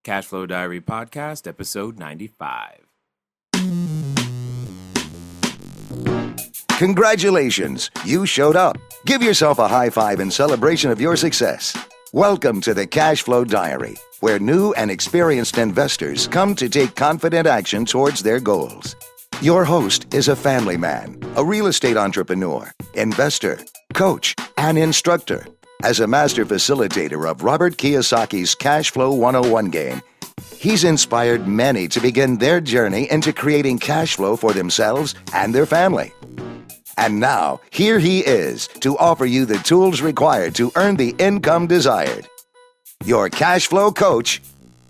Cashflow Diary Podcast, episode 95. Congratulations, you showed up. Give yourself a high five in celebration of your success. Welcome to the Cashflow Diary, where new and experienced investors come to take confident action towards their goals. Your host is a family man, a real estate entrepreneur, investor, coach, and instructor. As a master facilitator of Robert Kiyosaki's Cashflow 101 game, he's inspired many to begin their journey into creating cash flow for themselves and their family. And now, here he is to offer you the tools required to earn the income desired. Your cash flow coach,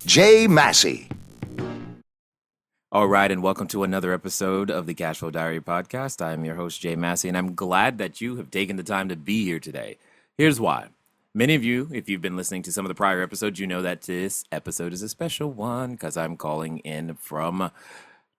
Jay Massey. All right, and welcome to another episode of the Cashflow Diary Podcast. I am your host, Jay Massey, and I'm glad that you have taken the time to be here today. Here's why. Many of you, if you've been listening to some of the prior episodes, you know that this episode is a special one because I'm calling in from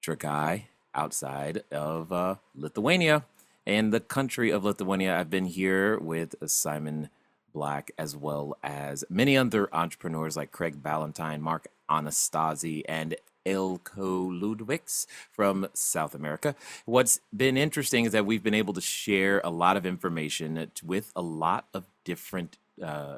Trakai, outside of Lithuania. In the country of Lithuania, I've been here with Simon Black, as well as many other entrepreneurs like Craig Ballantyne, Mark Anastasi, and Ilko Ludwigs from South America. What's been interesting is that we've been able to share a lot of information with a lot of different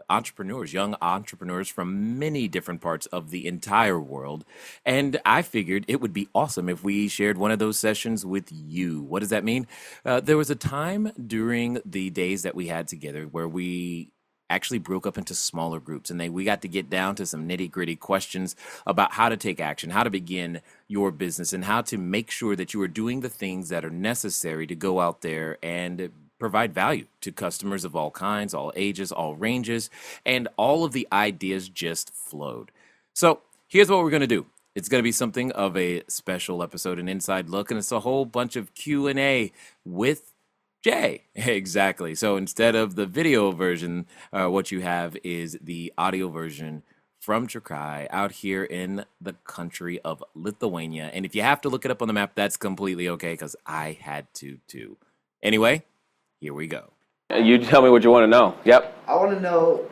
entrepreneurs, young entrepreneurs from many different parts of the entire world. And I figured it would be awesome if we shared one of those sessions with you. What does that mean? There was a time during the days that we had together where we actually broke up into smaller groups, and we got to get down to some nitty-gritty questions about how to take action, how to begin your business, and how to make sure that you are doing the things that are necessary to go out there and provide value to customers of all kinds, all ages, all ranges, and all of the ideas just flowed. So here's what we're going to do. It's going to be something of a special episode, an inside look, and it's a whole bunch of Q&A with Jay. Exactly. So instead of the video version, what you have is the audio version from Trakai out here in the country of Lithuania. And if you have to look it up on the map, that's completely okay because I had to too. Anyway, here we go. You tell me what you want to know. Yep. I want to know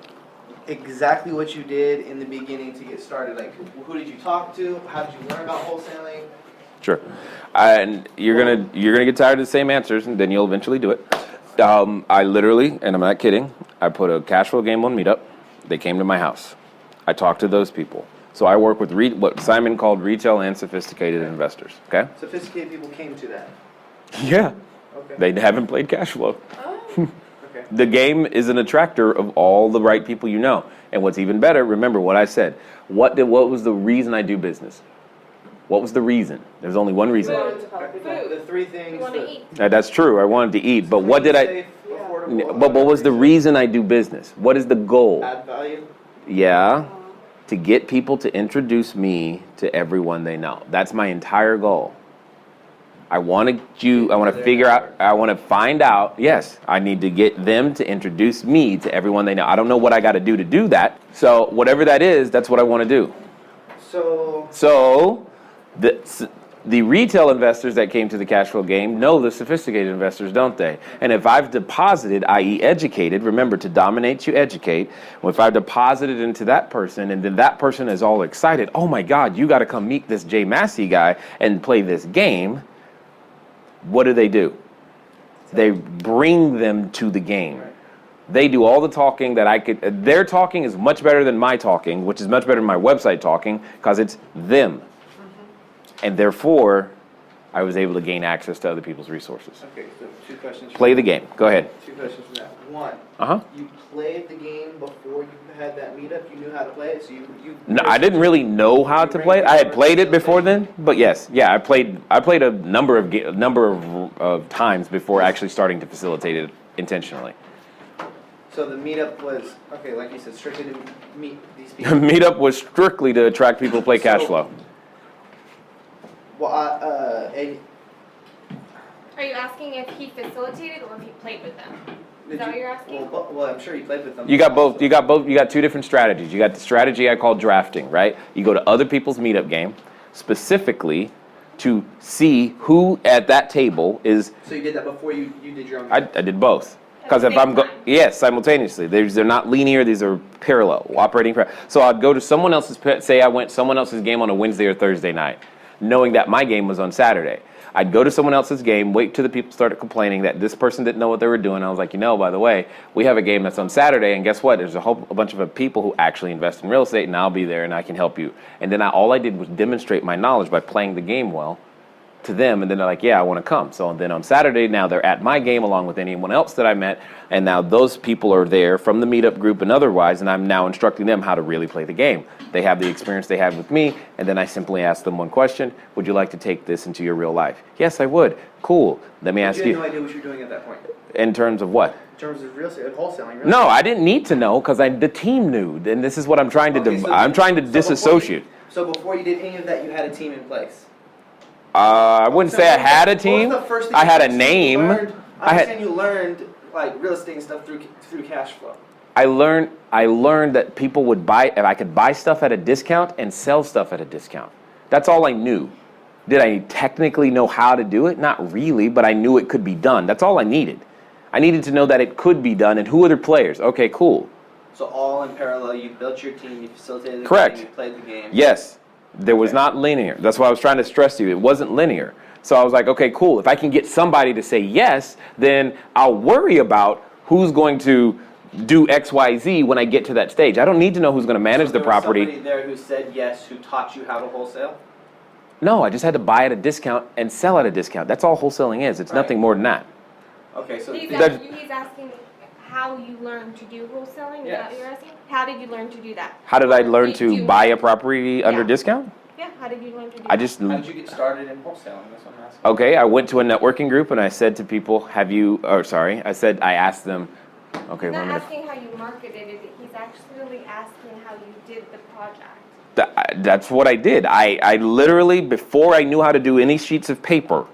exactly what you did in the beginning to get started. Like, who did you talk to? How did you learn about wholesaling? Sure. And you're gonna get tired of the same answers, and then you'll eventually do it. I literally, and I'm not kidding, I put a cash flow game on Meetup. They came to my house. I talked to those people. So I work with what Simon called retail and sophisticated investors. Okay. Sophisticated people came to that. Yeah. Okay. They haven't played cash flow. Oh. Okay. The game is an attractor of all the right people you know. And what's even better, remember what I said. What was the reason I do business? What was the reason? There's only one reason. Food. The three things. You want to eat. That's true. I wanted to eat, but what did I? Safe, affordable, But what was the reason I do business? What is the goal? Add value. Yeah, to get people to introduce me to everyone they know. That's my entire goal. I want to find out, yes, I need to get them to introduce me to everyone they know. I don't know what I got to do that. So whatever that is, that's what I want to do. So the retail investors that came to the cash flow game know the sophisticated investors, don't they? And if I've deposited, i.e. educated, remember to dominate, you educate. Well, if I've deposited into that person and then that person is all excited, oh my God, you got to come meet this Jay Massey guy and play this game. What do? They bring them to the game. They do all the talking that I could. Their talking is much better than my talking, which is much better than my website talking because it's them. And therefore, I was able to gain access to other people's resources. Okay, so two questions. Play the game. Go ahead. Two questions from that. One. You played the game before you had that meetup. You knew how to play it, so you. No, I didn't really know how to play it. I had played it before then, but yes, I played a number of times before actually starting to facilitate it intentionally. So the meetup was like you said, strictly to meet these people. Meetup was strictly to attract people to play cash flow. Well, Are you asking if he facilitated or if he played with them? Is that what you're asking? Well, I'm sure you played with them. You got both. You got two different strategies. You got the strategy I call drafting, right? You go to other people's meetup game, specifically to see who at that table is. So you did that before you did your own. I did both. Because if I'm yes, simultaneously. They're not linear. These are parallel, operating. So I'd go to someone else's, say I went someone else's game on a Wednesday or Thursday night, knowing that my game was on Saturday. I'd go to someone else's game, wait till the people started complaining that this person didn't know what they were doing. I was like, by the way, we have a game that's on Saturday, and guess what? There's a bunch of people who actually invest in real estate, and I'll be there, and I can help you. And then all I did was demonstrate my knowledge by playing the game well to them, and then they're like, yeah, I want to come. So then on Saturday, now they're at my game along with anyone else that I met, and now those people are there from the meetup group and otherwise, and I'm now instructing them how to really play the game. They have the experience they had with me, and then I simply ask them one question: would you like to take this into your real life? Yes, I would. Cool. Let me ask you. You had no idea what you were doing at that point. In terms of what? In terms of real estate, wholesaling. Real No, I didn't need to know because the team knew, and this is what I'm trying to do. I'm trying to disassociate. So before you did any of that, you had a team in place. I wouldn't say I had a team. I had a name. I understand you learned like real estate and stuff through cash flow. I learned that people would buy, if I could buy stuff at a discount and sell stuff at a discount. That's all I knew. Did I technically know how to do it? Not really, but I knew it could be done. That's all I needed. I needed to know that it could be done and who are the players. Okay, cool. So all in parallel, you built your team, you facilitated the Correct. game, you played the game. Yes. There was not linear. That's why I was trying to stress to you. It wasn't linear. So I was like, okay, cool. If I can get somebody to say yes, then I'll worry about who's going to do X, Y, Z when I get to that stage. I don't need to know who's going to manage the property. Somebody there who said yes, who taught you how to wholesale? No, I just had to buy at a discount and sell at a discount. That's all wholesaling is. It's nothing more than that. Okay, so He's asking how you learned to do wholesaling? Is that what you're asking? How did you learn to do that? How did I learn to buy a property under discount? Yeah, how did you learn to do How that? did you get started in wholesaling? That's what I'm asking. Okay, I went to a networking group and I said to people, I asked them, okay, He's not asking how you marketed it, he's actually asking how you did the project. That's what I did. I literally, before I knew how to do any sheets of paper,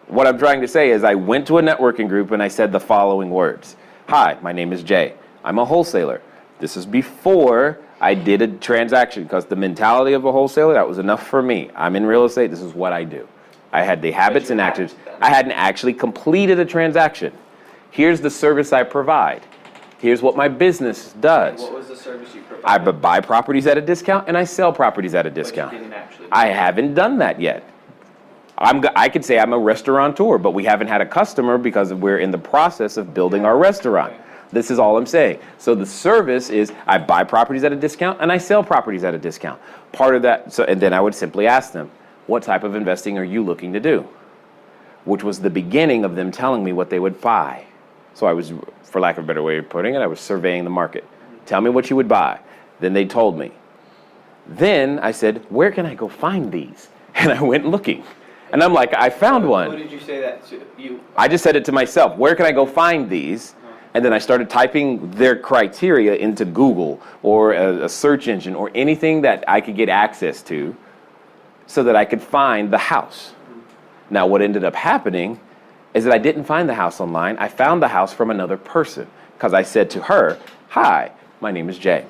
what I'm trying to say is I went to a networking group and I said the following words. Hi, my name is Jay. I'm a wholesaler. This is before I did a transaction, because the mentality of a wholesaler, that was enough for me. I'm in real estate. This is what I do. I had the habits and actions. I hadn't actually completed a transaction. Here's the service I provide. Here's what my business does. What was the service you provided? I buy properties at a discount and I sell properties at a discount. But you didn't actually do I haven't done that yet. I could say I'm a restaurateur, but we haven't had a customer because we're in the process of building our restaurant. This is all I'm saying. So the service is I buy properties at a discount and I sell properties at a discount. Part of that, and then I would simply ask them, what type of investing are you looking to do? Which was the beginning of them telling me what they would buy. So I was, for lack of a better way of putting it, I was surveying the market. Tell me what you would buy. Then they told me. Then I said, where can I go find these? And I went looking. And I'm like, I found one. Who did you say that to? You? I just said it to myself. Where can I go find these? And then I started typing their criteria into Google or a search engine or anything that I could get access to so that I could find the house. Now, what ended up happening is that I didn't find the house online. I found the house from another person because I said to her, hi, my name is Jay.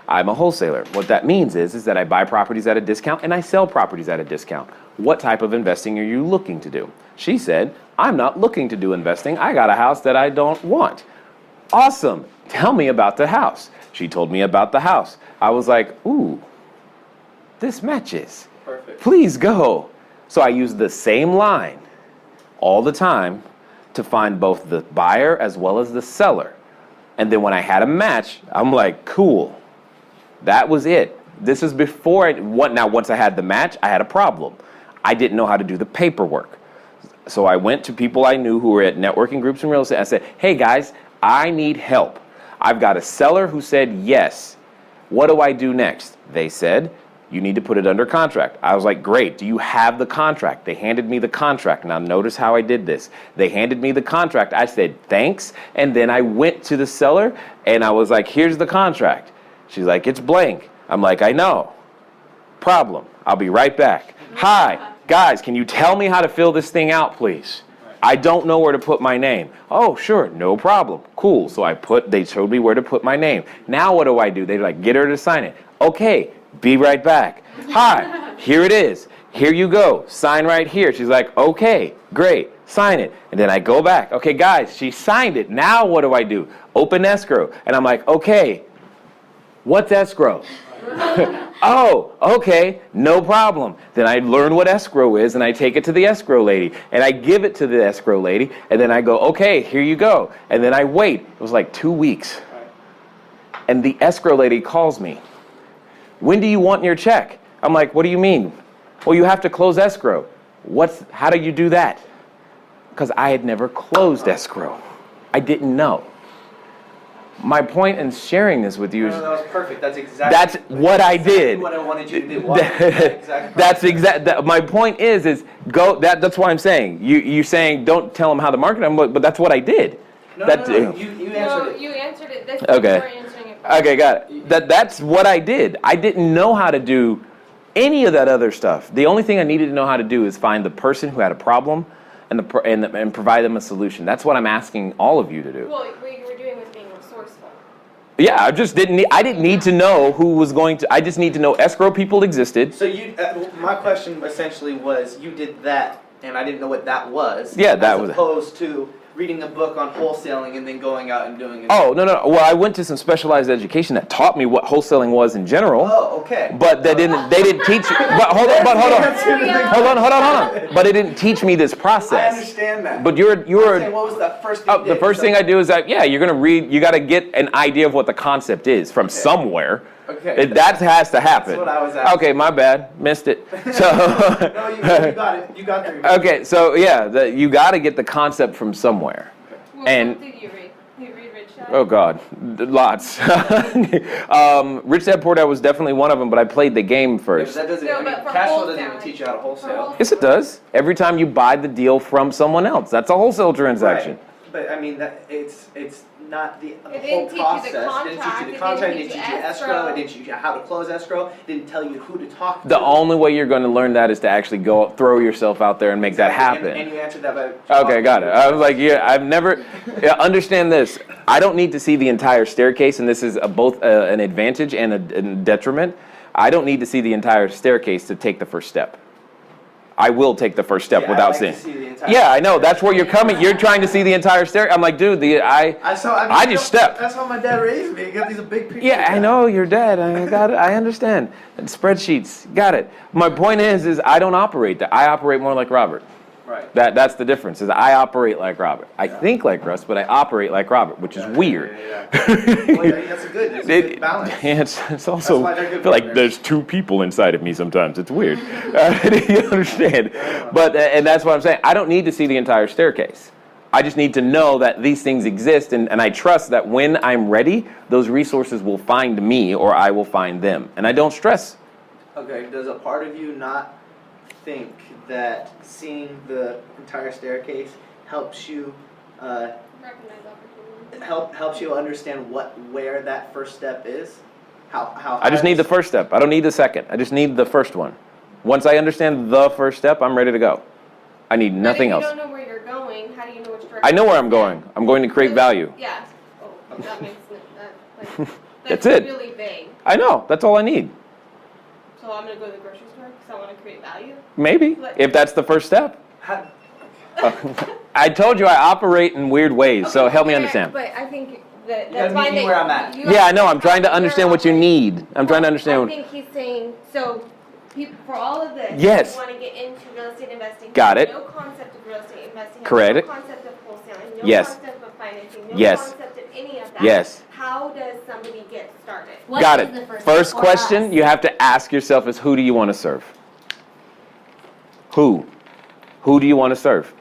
I'm a wholesaler. What that means is that I buy properties at a discount and I sell properties at a discount. What type of investing are you looking to do? She said, I'm not looking to do investing. I got a house that I don't want. Awesome. Tell me about the house. She told me about the house. I was like, ooh, this matches. Perfect. Please go. So I used the same line all the time to find both the buyer as well as the seller. And then when I had a match, I'm like, cool. That was it. This is before now once I had the match, I had a problem. I didn't know how to do the paperwork. So I went to people I knew who were at networking groups in real estate. I said, hey guys, I need help. I've got a seller who said yes. What do I do next? They said, you need to put it under contract. I was like, great. Do you have the contract? They handed me the contract. Now notice how I did this. They handed me the contract. I said, thanks. And then I went to the seller and I was like, here's the contract. She's like, it's blank. I'm like, I know. Problem. I'll be right back. Hi, guys, can you tell me how to fill this thing out, please? I don't know where to put my name. Oh, sure, no problem. Cool. So they showed me where to put my name. Now what do? They're like, get her to sign it. Okay, be right back. Hi, here it is. Here you go. Sign right here. She's like, okay, great. sign it. And then I go back. Okay, guys, she signed it. Now what do? Open escrow. And I'm like, okay, what's escrow? Oh, okay, no problem. Then I learn what escrow is, and I take it to the escrow lady, and I give it to the escrow lady, and then I go, okay, here you go. And then I wait. It was like 2 weeks. And the escrow lady calls me. When do you want your check? I'm like, what do you mean? Well, you have to close escrow. How do you do that? Because I had never closed escrow. I didn't know. My point in sharing this with you is that was perfect. That's what I did. What I wanted you to do. My point is go. That's what I'm saying. You saying don't tell them how to market them, but that's what I did. No, you answered it. You answered it. This Okay. You were answering it. Okay, got it. That's what I did. I didn't know how to do any of that other stuff. The only thing I needed to know how to do is find the person who had a problem and provide them a solution. That's what I'm asking all of you to do. Well, what you were doing was being resourceful. Yeah, I didn't need to know who was going to. I just need to know escrow people existed. So my question essentially was, you did that, and I didn't know what that was. Yeah, that was. As opposed to reading a book on wholesaling and then going out and doing it. Oh, no. Well, I went to some specialized education that taught me what wholesaling was in general. Oh, okay. But they didn't teach. But hold on. But it didn't teach me this process. I understand that. But you're. Saying, what was the first thing you did? The first thing I do is that you're gonna read. You got to get an idea of what the concept is from somewhere. Okay. That has to happen. That's what I was asking. Okay, my bad, missed it. So. No, you got it. You got there. Okay, so you got to get the concept from somewhere. What And- book did you read? Did you read Rich Dad? Oh God, lots. Rich Dad Poor Dad was definitely one of them, but I played the game first. That doesn't. No, but for Cashflow doesn't even wholesaling. teach you how to wholesale. wholesale. Yes, it does. Every time you buy the deal from someone else, that's a wholesale transaction. Right. But I mean that it's not the It whole didn't teach you the process. It didn't teach you contract, the it contract. It didn't didn't teach teach you you escrow. escrow. It didn't teach you how to close escrow. It didn't tell you who to talk to. The only way you're going to learn that is to actually go throw yourself out there and make that happen. And you answered that by. Okay, got it. I was like, I've never. Understand this. I don't need to see the entire staircase, and this is both an advantage and a detriment. I don't need to see the entire staircase to take the first step. I will take the first step without seeing. Yeah, I know. That's where you're coming. You're trying to see the entire staircase. I'm like, dude, I just stepped. That's how my dad raised me. He got these big pictures. Yeah, I know you're dead. I got it. I understand. And spreadsheets, got it. My point is I don't operate that. I operate more like Robert. Right. That's the difference. Is I operate like Robert. I think like Russ, but I operate like Robert, which is weird. Yeah. Well, that's good. It's a good balance. It's also why they're good I feel like partners. there's two people inside of me sometimes. It's weird. You understand? But and that's what I'm saying. I don't need to see the entire staircase. I just need to know that these things exist, and I trust that when I'm ready, those resources will find me or I will find them. And I don't stress. Okay, does a part of you not think that seeing the entire staircase helps you Recognize opportunity. helps you understand where that first step is? How I just need the first step. I don't need the second. I just need the first one. Once I understand the first step, I'm ready to go. I need nothing But else. if you don't know where you're going, how do you know which direction? I know where I'm going. I'm going to create value. Yeah. Oh, that makes That's it. really vague. I know. That's all I need. So I'm gonna go to the grocery store because I want to create value. Maybe. If that's the first step. I told you I operate in weird ways, so help me understand. But I think that's gotta fine. meet me where I'm at. Yeah, I know. I'm trying to understand what you need. I'm trying to I understand. think he's saying so. For all of this, Yes. you want to get into real estate investing. Got have it. No concept of real estate investing. Correct. No concept of wholesaling. No Yes. concept of financing. No Yes. concept of any of that. Yes. How does somebody get started? What Got is it. the first First step for question us? you have to ask yourself is who do you want to serve? Who? Who do you want to serve?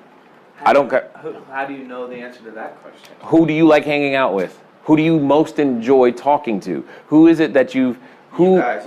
I don't care. How do you know the answer to that question? Who do you like hanging out with? Who do you most enjoy talking to? Who is it that You guys,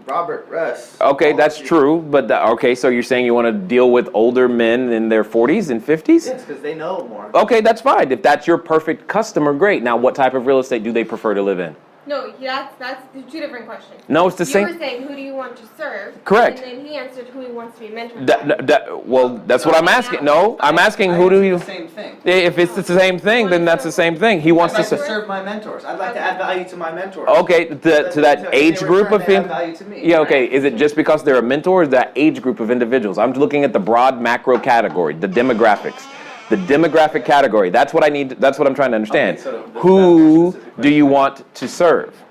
Robert, Russ. Okay, all that's of you. true, but okay, so you're saying you want to deal with older men in their 40s and 50s? Yes, because they know more. Okay, that's fine. If that's your perfect customer, great. Now, what type of real estate do they prefer to live in? No, that's two different questions. No, it's the You same. were saying who do you want to serve? Correct. And then he answered who he wants to be mentored by. Well, that's what I'm asking. No, I'm asking who do you... The same thing. If it's the same thing, then that's the same thing. He wants I'd like to... to serve my mentors. I'd like to add value to my mentors. Okay, to that age group of people. people. Yeah, okay. Is it just because they're a mentor or is that age group of individuals? I'm looking at the broad macro category, the demographics. The demographic category. That's what I need. That's what I'm trying to understand. Okay, so Who that's more specific do you question. want to serve?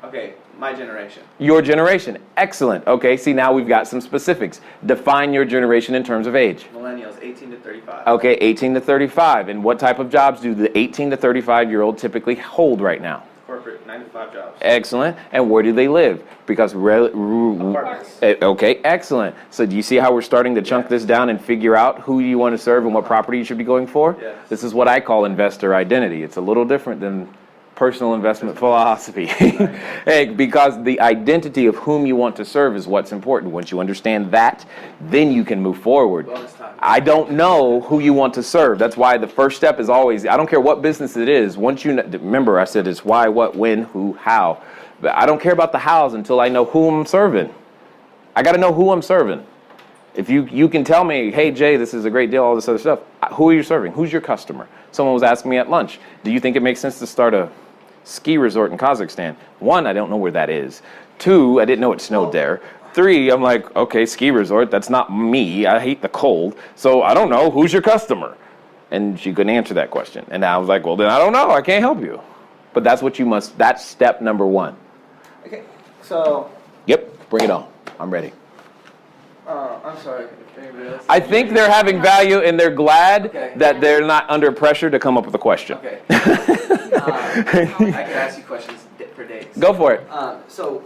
Okay, my generation. Your generation. Excellent. Okay, see, now we've got some specifics. Define your generation in terms of age. Millennials, 18 to 35. Okay, 18 to 35. And what type of jobs do the 18 to 35-year-old typically hold right now? Corporate, 9 to 5 jobs. Excellent. And where do they live? Because Apartments. okay, excellent. So do you see how we're starting to chunk this down and figure out who you want to serve and what property you should be going for? Yes. This is what I call investor identity. It's a little different than personal investment philosophy. Hey, because the identity of whom you want to serve is what's important. Once you understand that, then you can move forward. Bonus time. I don't know who you want to serve. That's why the first step is always, I don't care what business it is. Once you remember, I said it's why, what, when, who, how. But I don't care about the hows until I know who I'm serving. I got to know who I'm serving. If you can tell me, hey, Jay, this is a great deal, all this other stuff. Who are you serving? Who's your customer? Someone was asking me at lunch, do you think it makes sense to start a ski resort in Kazakhstan? 1, I don't know where that is. 2, I didn't know it snowed there. 3, I'm like, okay, ski resort, that's not me. I hate the cold. So I don't know, who's your customer? And she couldn't answer that question. And I was like, well, then I don't know. I can't help you. But that's what you must, that's step number 1. Okay, so, Yep, bring it on. I'm ready. I'm sorry. If anybody else- I think they're having value and they're glad Okay. that they're not under pressure to come up with a question. Okay. I could ask you questions for days. Go for it. So,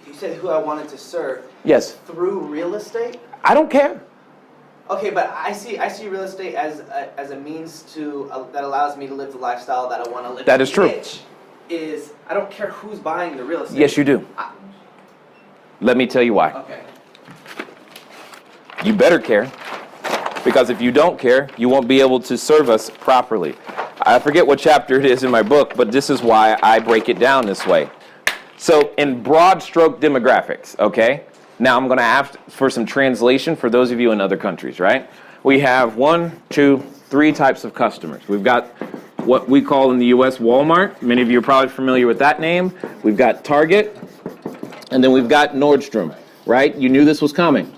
you said who I wanted to serve Yes. through real estate? I don't care. Okay, but I see real estate as a means to that allows me to live the lifestyle that I want to live. That is true. Which is, I don't care who's buying the real estate. Yes, you do. Let me tell you why. Okay. You better care, because if you don't care, you won't be able to serve us properly. I forget what chapter it is in my book, but this is why I break it down this way. So in broad stroke demographics, okay? Now I'm going to ask for some translation for those of you in other countries, right? We have 1, 2, 3 types of customers. We've got what we call in the US Walmart. Many of you are probably familiar with that name. We've got Target, and then we've got Nordstrom, right? You knew this was coming.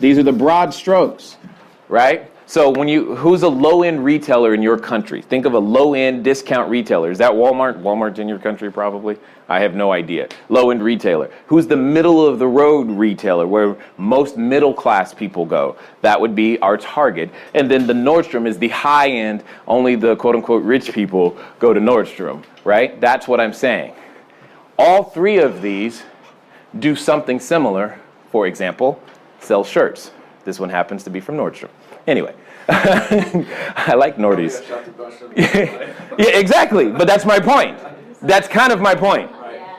These are the broad strokes, right? So who's a low-end retailer in your country? Think of a low-end discount retailer. Is that Walmart? Walmart's in your country probably? I have no idea. Low-end retailer. Who's the middle-of-the-road retailer where most middle-class people go? That would be our Target. And then the Nordstrom is the high-end, only the quote-unquote rich people go to Nordstrom, right? That's what I'm saying. All 3 of these do something similar. For example, sell shirts. This one happens to be from Nordstrom. Anyway, I like Nordies. Yeah, exactly. But that's my point. That's kind of my point.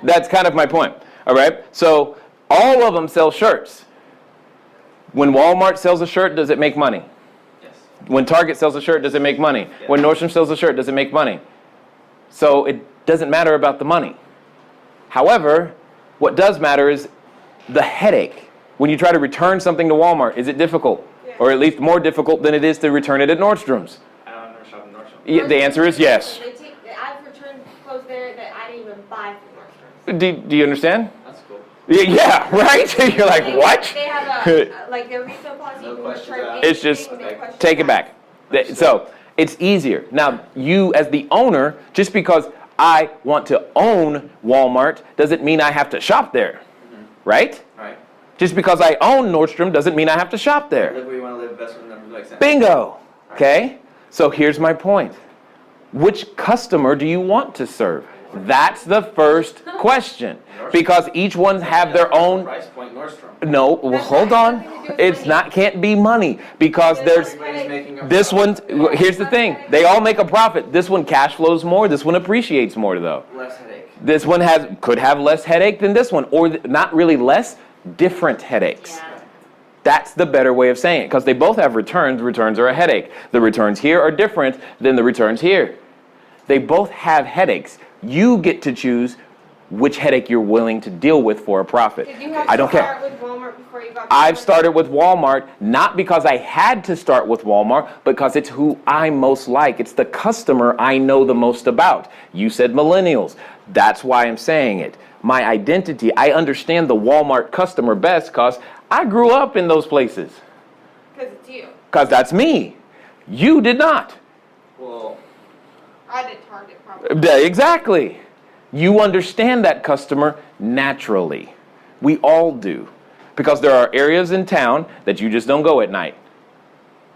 That's kind of my point. All right. So all of them sell shirts. When Walmart sells a shirt, does it make money? Yes. When Target sells a shirt, does it make money? Yes. When Nordstrom sells a shirt, does it make money? So it doesn't matter about the money. However, what does matter is the headache. When you try to return something to Walmart, is it difficult? Yeah. Or at least more difficult than it is to return it at Nordstrom's? I've never shopped in Nordstrom. Yeah, the answer is yes. I've returned clothes there that I didn't even buy from Nordstrom. Do you understand? That's cool. Yeah, right? You're like, what? They have a, like their resale policy, No you can questions return asked. It's just, anything, no questions take it back. asked. So it's easier. Now, you as the owner, just because I want to own Walmart doesn't mean I have to shop there, right? Right. Just because I own Nordstrom doesn't mean I have to shop there. Live where you want to live, best with numbers like that. Bingo. Okay? So here's my point. Which customer do you want to serve? That's the first question. Because each one have their own. Price point Nordstrom. No, well, hold on. It's not, can't be money. Because there's, Everybody's making a this one, profit. here's the thing. They all make a profit. This one cash flows more. This one appreciates more though. Less headache. This one could have less headache than this one. Or not really less, different headaches. Yeah. That's the better way of saying it, because they both have returns. Returns are a headache. The returns here are different than the returns here. They both have headaches. You get to choose which headache you're willing to deal with for a profit. Did you have I don't to care. start with Walmart before you got to I've Nordstrom? started with Walmart, not because I had to start with Walmart, because it's who I most like. It's the customer I know the most about. You said millennials. That's why I'm saying it. My identity, I understand the Walmart customer best because I grew up in those places. Because it's you. Because that's me. You did not. Well, I did Target probably. Exactly. You understand that customer naturally. We all do. Because there are areas in town that you just don't go at night.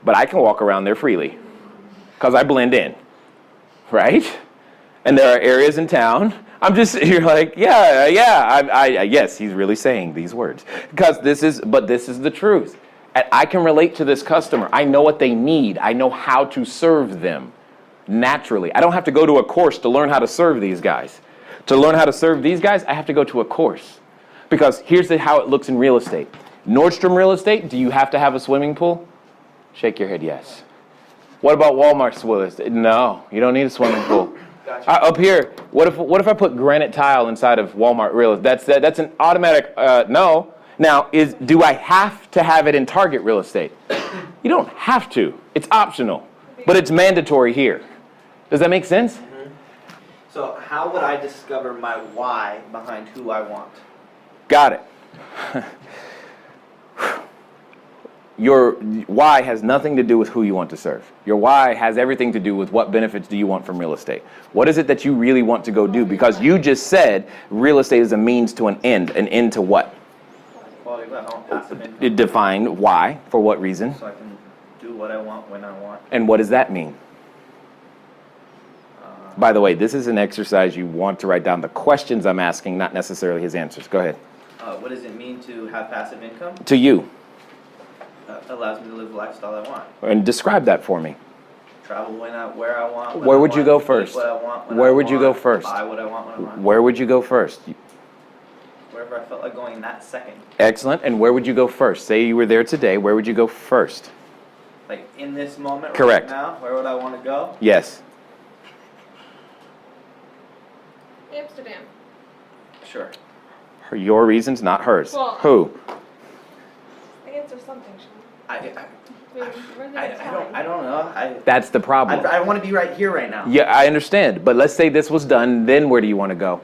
But I can walk around there freely. Because I blend in. Right? And there are areas in town, you're like, yes, he's really saying these words. Because this is the truth. And I can relate to this customer. I know what they need. I know how to serve them naturally. I don't have to go to a course to learn how to serve these guys. To learn how to serve these guys, I have to go to a course. Because here's how it looks in real estate. Nordstrom real estate, do you have to have a swimming pool? Shake your head, yes. What about Walmart's real estate? No, you don't need a swimming pool. Gotcha. Up here, what if I put granite tile inside of Walmart real estate? That's an automatic no. Now, do I have to have it in Target real estate? You don't have to. It's optional, but it's mandatory here. Does that make sense? Mm-hmm. So how would I discover my why behind who I want? Got it. Your why has nothing to do with who you want to serve. Your why has everything to do with what benefits do you want from real estate. What is it that you really want to go do? Because you just said real estate is a means to an end to what? Quality of life. I want passive income. Define why, for what reason, So I can do what I want when I want. and what does that mean? By the way, this is an exercise you want to write down the questions I'm asking, not necessarily his answers. Go ahead. What does it mean to have passive income? To you, Allows me to live the lifestyle I want. and describe that for me. Travel where I want. when Where I would you want, go eat first? What I want, when Where I would you go want, first? Buy what I want when I want. Where would you go first? Wherever I felt like going that second. Excellent. And where would you go first? Say you were there today. Where would you go first? Like in this moment Correct. right now, where would I want to go? Yes. Amsterdam. Sure. Your reasons, not hers. Well, Who? Answer something, Sean. I don't know. That's the problem. I want to be right here right now. Yeah, I understand. But let's say this was done. Then where do you want to go?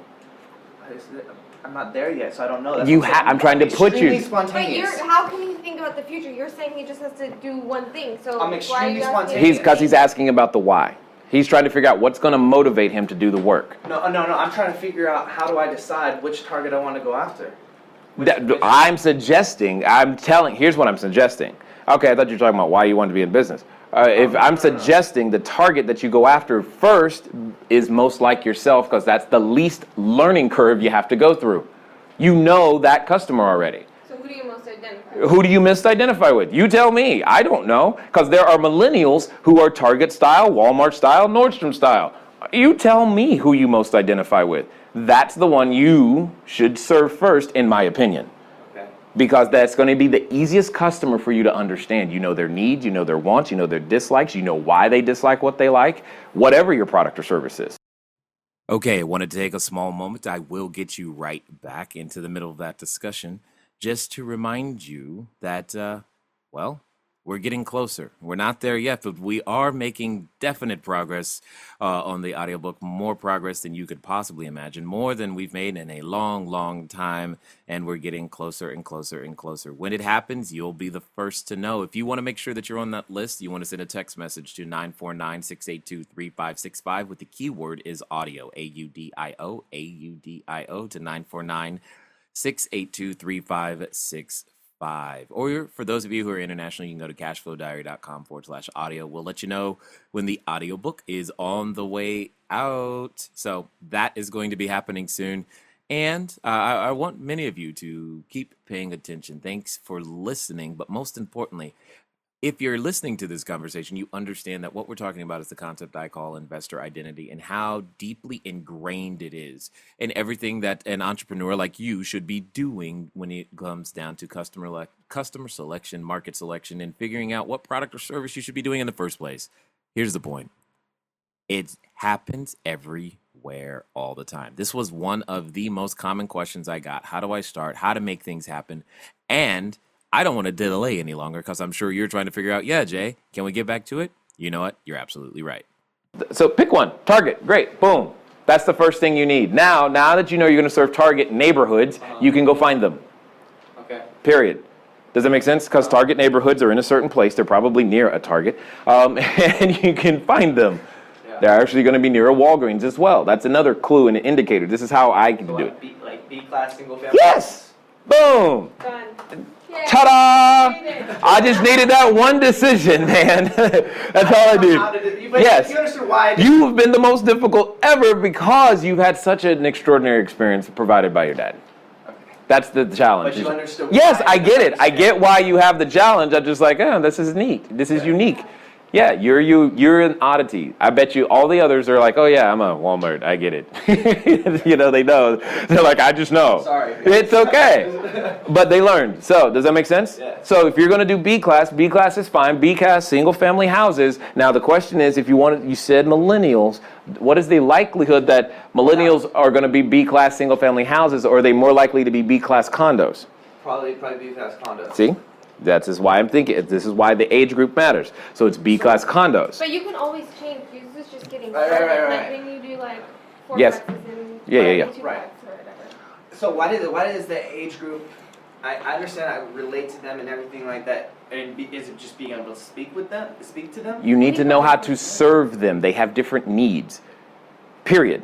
I'm not there yet, so I don't know. That's You what I'm saying. I'm trying to put Extremely you. But spontaneous. how can he think about the future? You're saying he just has to do one thing. So I'm why are extremely you asking spontaneous. Because he's asking about the why. He's trying to figure out what's going to motivate him to do the work. No. I'm trying to figure out how do I decide which target I want to go after. Here's what I'm suggesting. Okay, I thought you were talking about why you wanted to be in business. If I'm suggesting the target that you go after first is most like yourself, because that's the least learning curve you have to go through. You know that customer already. So who do you most identify with? Who do you misidentify with? You tell me. I don't know. Because there are millennials who are Target style, Walmart style, Nordstrom style. You tell me who you most identify with. That's the one you should serve first, in my opinion. Okay. Because that's going to be the easiest customer for you to understand. You know their needs, you know their wants, you know their dislikes, you know why they dislike what they like, whatever your product or service is. Okay, I wanted to take a small moment. I will get you right back into the middle of that discussion just to remind you that, we're getting closer. We're not there yet, but we are making definite progress on the audiobook, more progress than you could possibly imagine, more than we've made in a long, long time, and we're getting closer and closer and closer. When it happens, you'll be the first to know. If you want to make sure that you're on that list, you want to send a text message to 949-682-3565 with the keyword is audio, AUDIO, AUDIO to 949-682-3565. Or for those of you who are international, you can go to cashflowdiary.com/audio. We'll let you know when the audiobook is on the way out. So that is going to be happening soon. And I want many of you to keep paying attention. Thanks for listening. But most importantly, if you're listening to this conversation, you understand that what we're talking about is the concept I call investor identity and how deeply ingrained it is in everything that an entrepreneur like you should be doing when it comes down to customer selection, market selection, and figuring out what product or service you should be doing in the first place. Here's the point. It happens everywhere all the time. This was one of the most common questions I got. How do I start? How to make things happen? And I don't want to delay any longer because I'm sure you're trying to figure out, yeah, Jay, can we get back to it? You know what? You're absolutely right. So pick one. Target. Great. Boom. That's the first thing you need. Now that you know you're going to serve Target neighborhoods, you can go find them. Okay. Period. Does that make sense? Because target neighborhoods are in a certain place. They're probably near a Target, and you can find them. Yeah. They're actually going to be near a Walgreens as well. That's another clue and an indicator. This is how I can do it. B-class single family? Yes! Boom! Done. Yay. Ta-da! I just needed that one decision, man. That's all I do. Yes. You understood why? You've been the most difficult ever because you've had such an extraordinary experience provided by your dad. That's the challenge. But you understood. Yes, I get it. I get why you have the challenge. I'm just like, oh, this is neat. This is unique. Yeah, you're an oddity. I bet you all the others are like, oh yeah, I'm a Walmart. I get it. You know, they know. They're like, I just know. Sorry. It's okay. But they learned. So does that make sense? Yeah. So if you're going to do B class is fine. B class, single family houses. Now the question is, if you said millennials, what is the likelihood that millennials are going to be B class single family houses, or are they more likely to be B class condos? Probably B class condos. See? This is why I'm thinking. This is why the age group matters. So it's B-class condos. But you can always change. This is just getting Right. Like when you do like 4 Yes. plexes and Yeah. 2 Right. plex or whatever. So why does the age group? I understand. I relate to them and everything like that. And is it just being able to speak to them? You need to know how to serve them. They have different needs. Period.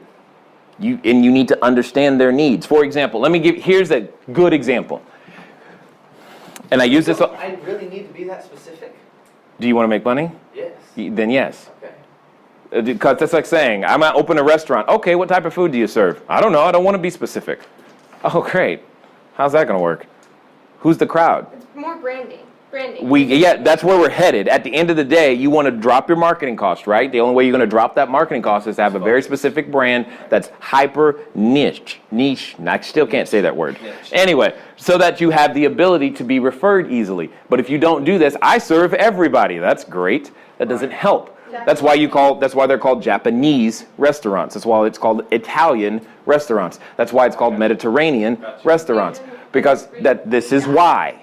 You need to understand their needs. For example, here's a good example. And I use this. I really need to be that specific. Do you want to make money? Yes. Then yes. Okay. Because that's like saying, I'm going to open a restaurant. Okay, what type of food do you serve? I don't know. I don't want to be specific. Oh, great. How's that going to work? Who's the crowd? It's more branding. That's where we're headed. At the end of the day, you want to drop your marketing cost, right? The only way you're going to drop that marketing cost is to have a very specific brand that's hyper niche. I still can't say that word. Anyway, so that you have the ability to be referred easily. But if you don't do this, I serve everybody. That's great. That doesn't help. That's why they're called Japanese restaurants. That's why it's called Italian restaurants. That's why it's called Mediterranean restaurants. Because this is why.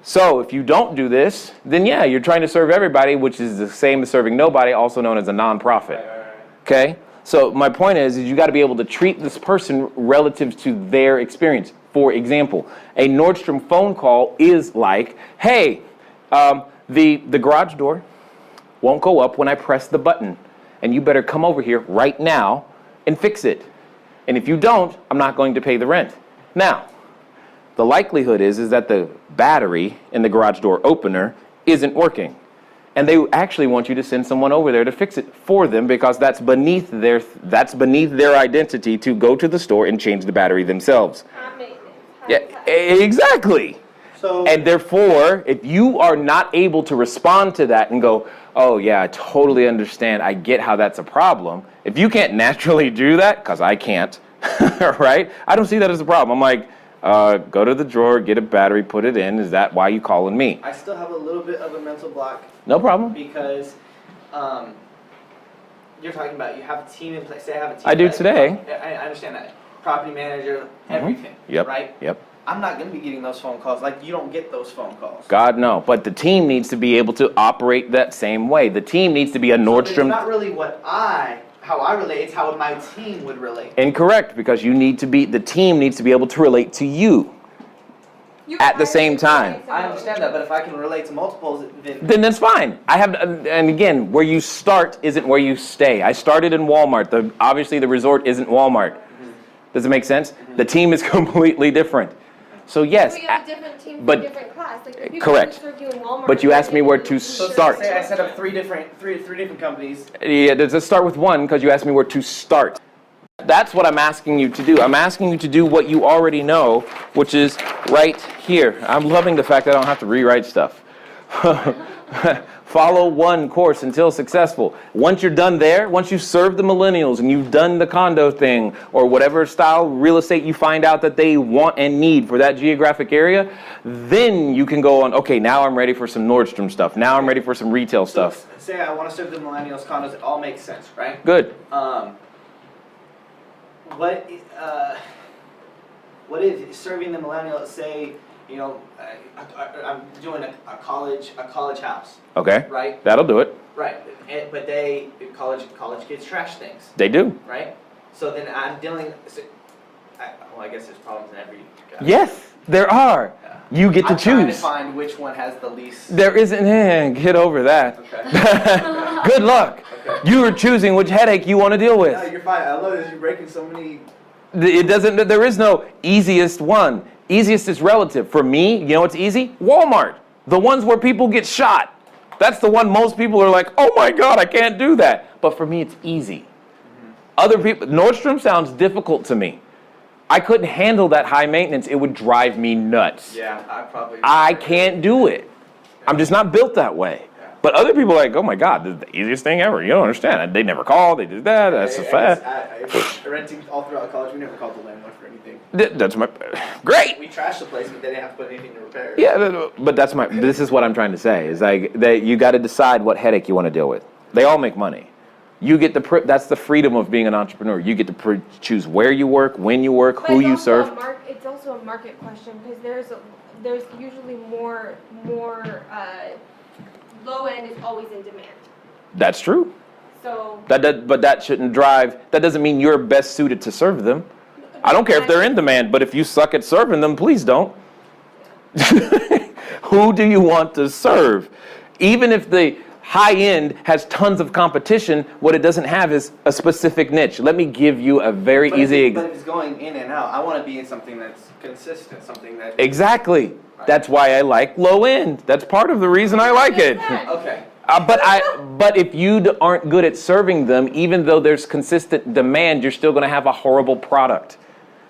So if you don't do this, then yeah, you're trying to serve everybody, which is the same as serving nobody, also known as a nonprofit. Okay? So my point is you got to be able to treat this person relative to their experience. For example, a Nordstrom phone call is like, hey, the garage door won't go up when I press the button, and you better come over here right now and fix it. And if you don't, I'm not going to pay the rent. Now, the likelihood is that the battery in the garage door opener isn't working. And they actually want you to send someone over there to fix it for them because that's beneath their identity to go to the store and change the battery themselves. Yeah, exactly. And therefore, if you are not able to respond to that and go, oh yeah, I totally understand, I get how that's a problem. If you can't naturally do that, because I can't, right? I don't see that as a problem. I'm like, go to the drawer, get a battery, put it in. Is that why you calling me? I still have a little bit of a mental block. No problem. Because you're talking about you have a team in place. Say I have a team. I do today. I understand that. Property manager, everything. Yep. Right? Yep. I'm not going to be getting those phone calls. Like, you don't get those phone calls. God, no. But the team needs to be able to operate that same way. The team needs to be a Nordstrom. It's not really how I relate. It's how my team would relate. Incorrect, because the team needs to be able to relate to you at the same time. I understand that, but if I can relate to multiples, then that's fine. And again, where you start isn't where you stay. I started in Walmart. Obviously, the resort isn't Walmart. Mm-hmm. Does it make sense? Mm-hmm. The team is completely different. So yes, we have a different team for but different class. Like, correct. But you asked me where to start. Say I set up three different companies. Yeah, let's start with one because you asked me where to start. That's what I'm asking you to do. I'm asking you to do what you already know, which is right here. I'm loving the fact that I don't have to rewrite stuff. Follow one course until successful. Once you're done there, once you've served the millennials and you've done the condo thing or whatever style real estate you find out that they want and need for that geographic area, then you can go on, okay, now I'm ready for some Nordstrom stuff. Now I'm ready for some retail stuff. Say I want to serve the millennials condos. It all makes sense, right? Good. What is serving the millennials? Say, you know, I'm doing a college house. Okay. Right. That'll do it. Right, but college kids trash things. They do. Right. So then I'm dealing. I guess there's problems in every. Yes. There are. You get to I'm trying to choose. find which one has the least. There isn't. Get over that. Okay. Good luck. Okay. You are choosing which headache you want to deal with. No, you're fine. I love this. You're breaking so many. It doesn't. There is no easiest one. Easiest is relative. For me, you know what's easy? Walmart. The ones where people get shot. That's the one most people are like, oh my God, I can't do that. But for me, it's easy. Other people, Nordstrom sounds difficult to me. I couldn't handle that high maintenance. It would drive me nuts. Yeah, I can't do it. I'm just not built that way. But other people are like, oh my God, this is the easiest thing ever. You don't understand. They never call. They did that. That's a fact. Renting all throughout college, we never called the landlord for anything. That's my great. We trashed the place, but they didn't have to put anything to repair. Yeah, but this is what I'm trying to say. Is like that you got to decide what headache you want to deal with. They all make money. You get that's the freedom of being an entrepreneur. You get to choose where you work, when you work, who you serve. It's also a market question because there's usually more low end is always in demand. That's true. So But that shouldn't drive. That doesn't mean you're best suited to serve them. I don't care if they're in demand, but if you suck at serving them, please don't. Who do you want to serve? Even if the high end has tons of competition, what it doesn't have is a specific niche. Let me give you a very easy example. But if it's going in and out, I want to be in something that's consistent, something that. Exactly. That's why I like low end. That's part of the reason I like it. Okay. But if you aren't good at serving them, even though there's consistent demand, you're still going to have a horrible product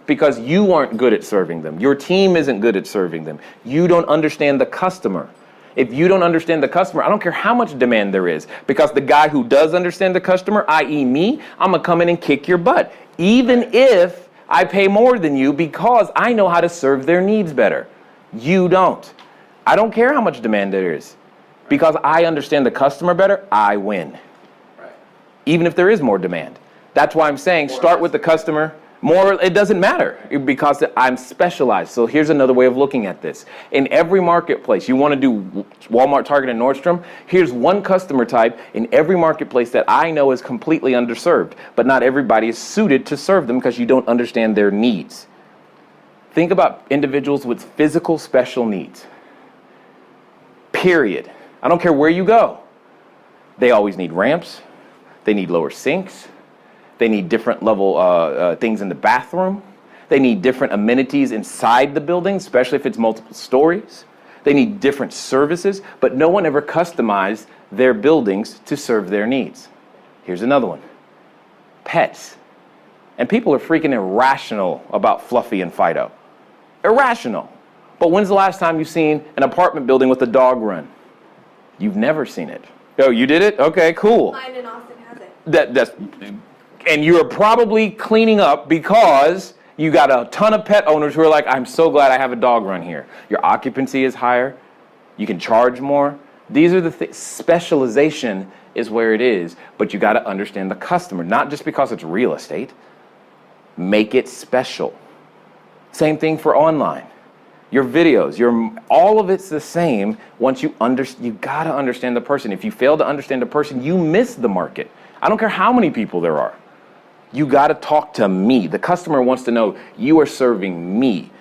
because you aren't good at serving them. Your team isn't good at serving them. You don't understand the customer. If you don't understand the customer, I don't care how much demand there is, because the guy who does understand the customer, i.e. me, I'm going to come in and kick your butt, even if I pay more than you because I know how to serve their needs better. You don't. I don't care how much demand there is. Because I understand the customer better, I win. Right. Even if there is more demand. That's why I'm saying start with the customer. More, it doesn't matter because I'm specialized. So here's another way of looking at this. In every marketplace, you want to do Walmart, Target, and Nordstrom, here's one customer type in every marketplace that I know is completely underserved. But not everybody is suited to serve them because you don't understand their needs. Think about individuals with physical special needs. Period. I don't care where you go. They always need ramps. They need lower sinks. They need different level things in the bathroom. They need different amenities inside the building, especially if it's multiple stories. They need different services, but no one ever customized their buildings to serve their needs. Here's another one. Pets. And people are freaking irrational about Fluffy and Fido. Irrational. But when's the last time you've seen an apartment building with a dog run? You've never seen it. Oh, you did it? Okay, cool. mine in Austin has it. And you're probably cleaning up because you got a ton of pet owners who are like, I'm so glad I have a dog run here. Your occupancy is higher. You can charge more. These are the things. Specialization is where it is, but you got to understand the customer, not just because it's real estate. Make it special. Same thing for online. Your videos, all of it's the same once you got to understand the person. If you fail to understand the person, you miss the market. I don't care how many people there are. You got to talk to me. The customer wants to know you are serving me.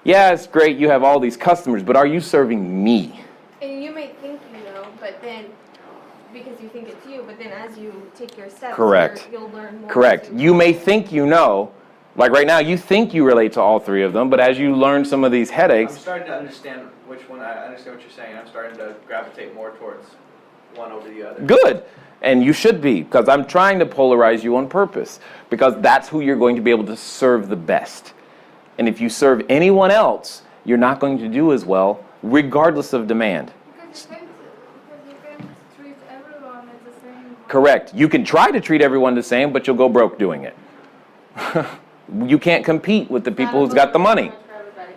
Yeah, it's great you have all these customers, but are you serving me? And you may think you know, but then because you think it's you, but then as you take your steps, Correct. You'll learn more. Correct. You may think you know. Like right now, you think you relate to all three of them, but as you learn some of these headaches... I'm starting to understand which one. I understand what you're saying. I'm starting to gravitate more towards one over the other. Good. And you should be, because I'm trying to polarize you on purpose, because that's who you're going to be able to serve the best. And if you serve anyone else, you're not going to do as well, regardless of demand. Because you can treat everyone as the same. Correct. You can try to treat everyone the same, but you'll go broke doing it. You can't compete with the people who's got the money.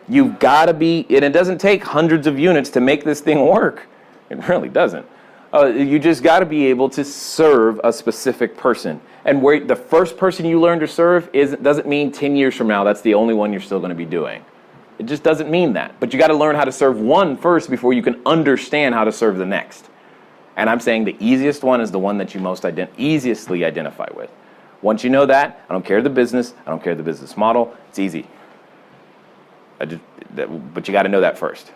You've got to be, and it doesn't take hundreds of units to make this thing work. It really doesn't. You just got to be able to serve a specific person. And where the first person you learn to serve doesn't mean 10 years from now that's the only one you're still going to be doing. It just doesn't mean that. But you got to learn how to serve one first before you can understand how to serve the next. And I'm saying the easiest one is the one that you most easiestly identify with. Once you know that, I don't care the business, I don't care the business model, it's easy. But you got to know that first.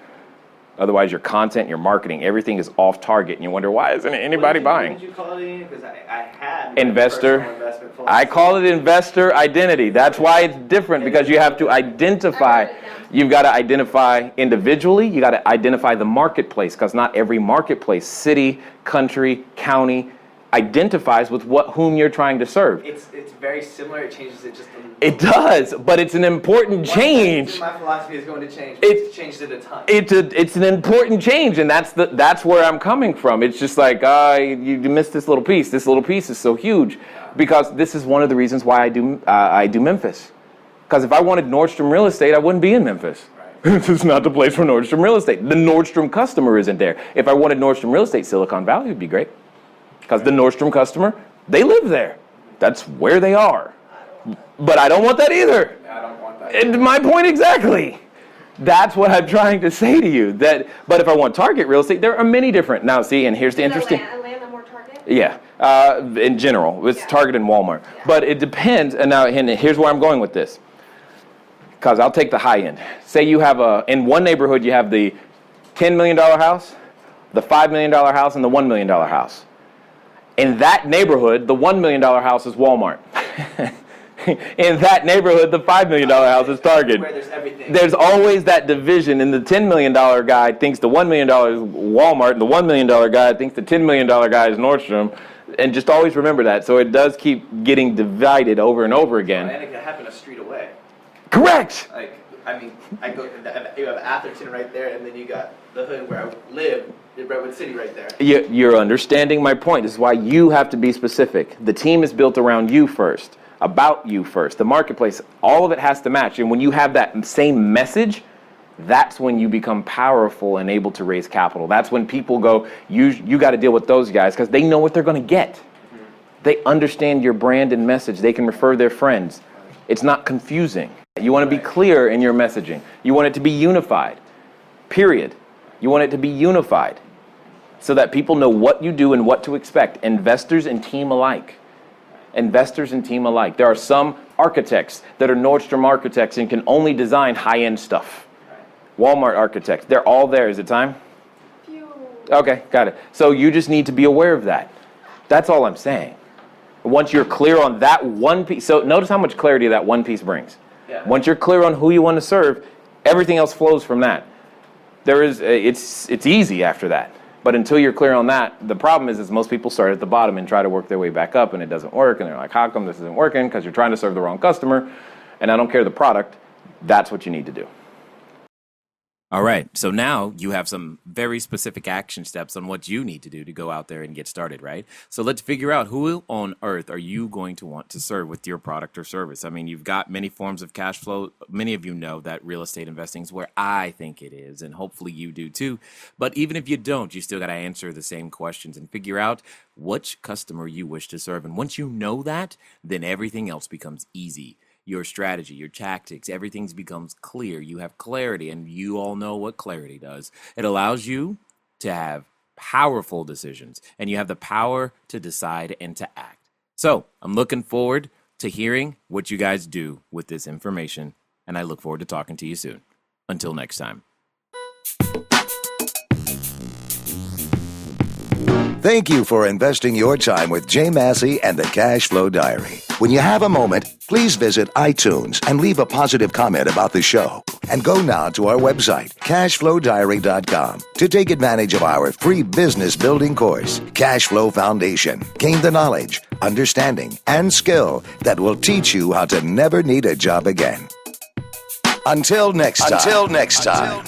Otherwise, your content, your marketing, everything is off target, and you wonder, why isn't anybody buying? What did you call it again? Because I had Investor. Investment philosophy. I call it investor identity. That's why it's different, because you have to identify. You've got to identify individually. You got to identify the marketplace, because not every marketplace, city, country, county, identifies with whom you're trying to serve. It's very similar. It changes it just a little. It does, but it's an important change. My philosophy is going to change. It's changed it a ton. It's an important change, and that's where I'm coming from. It's just like you missed this little piece. This little piece is so huge, because this is one of the reasons why I do Memphis. Because if I wanted Nordstrom real estate, I wouldn't be in Memphis. Right. This is not the place for Nordstrom real estate. The Nordstrom customer isn't there. If I wanted Nordstrom real estate, Silicon Valley would be great. Because the Nordstrom customer, they live there. That's where they are. But I don't want that either. I don't want that. And my point exactly. That's what I'm trying to say to you. But if I want Target real estate, there are many different. Now, see, and here's the interesting. Atlanta more Target? Yeah. In general, it's Target and Walmart. Yeah. But it depends. And now, and here's where I'm going with this. Because I'll take the high end. Say you have in one neighborhood, you have the $10 million house, the $5 million house, and the $1 million house. In that neighborhood, the $1 million house is Walmart. In that neighborhood, the $5 million house is Target. Where there's everything. There's always that division, and the $10 million guy thinks the $1 million is Walmart, and the $1 million guy thinks the $10 million guy is Nordstrom. And just always remember that. So it does keep getting divided over and over again. And it can happen a street away. Correct. You have Atherton right there, and then you got the hood where I live, in Redwood City right there. You're understanding my point. This is why you have to be specific. The team is built around you first, about you first. The marketplace, all of it has to match. And when you have that same message, that's when you become powerful and able to raise capital. That's when people go, you got to deal with those guys, because they know what they're going to get. Mm-hmm. They understand your brand and message. They can refer their friends. It's not confusing. You want to be clear in your messaging. You want it to be unified, period. You want it to be unified so that people know what you do and what to expect. Investors and team alike. Investors and team alike. There are some architects that are Nordstrom architects and can only design high-end stuff. Walmart architects. They're all there. Is it time? Okay, got it. So you just need to be aware of that. That's all I'm saying. Once you're clear on that one piece. So notice how much clarity that one piece brings. Yeah. Once you're clear on who you want to serve, everything else flows from that. It's easy after that. But until you're clear on that, the problem is most people start at the bottom and try to work their way back up, and it doesn't work. And they're like, how come this isn't working? Because you're trying to serve the wrong customer. And I don't care the product. That's what you need to do. All right. So now you have some very specific action steps on what you need to do to go out there and get started, right? So let's figure out who on earth are you going to want to serve with your product or service. I mean, you've got many forms of cash flow. Many of you know that real estate investing is where I think it is, and hopefully you do too. But even if you don't, you still got to answer the same questions and figure out which customer you wish to serve. And once you know that, then everything else becomes easy. Your strategy, your tactics, everything becomes clear. You have clarity, and you all know what clarity does. It allows you to have powerful decisions, and you have the power to decide and to act. So I'm looking forward to hearing what you guys do with this information, and I look forward to talking to you soon. Until next time. Thank you for investing your time with Jay Massey and the Cashflow Diary. When you have a moment, please visit iTunes and leave a positive comment about the show. And go now to our website, CashFlowDiary.com, to take advantage of our free business building course, Cashflow Foundation. Gain the knowledge, understanding, and skill that will teach you how to never need a job again. Until next time.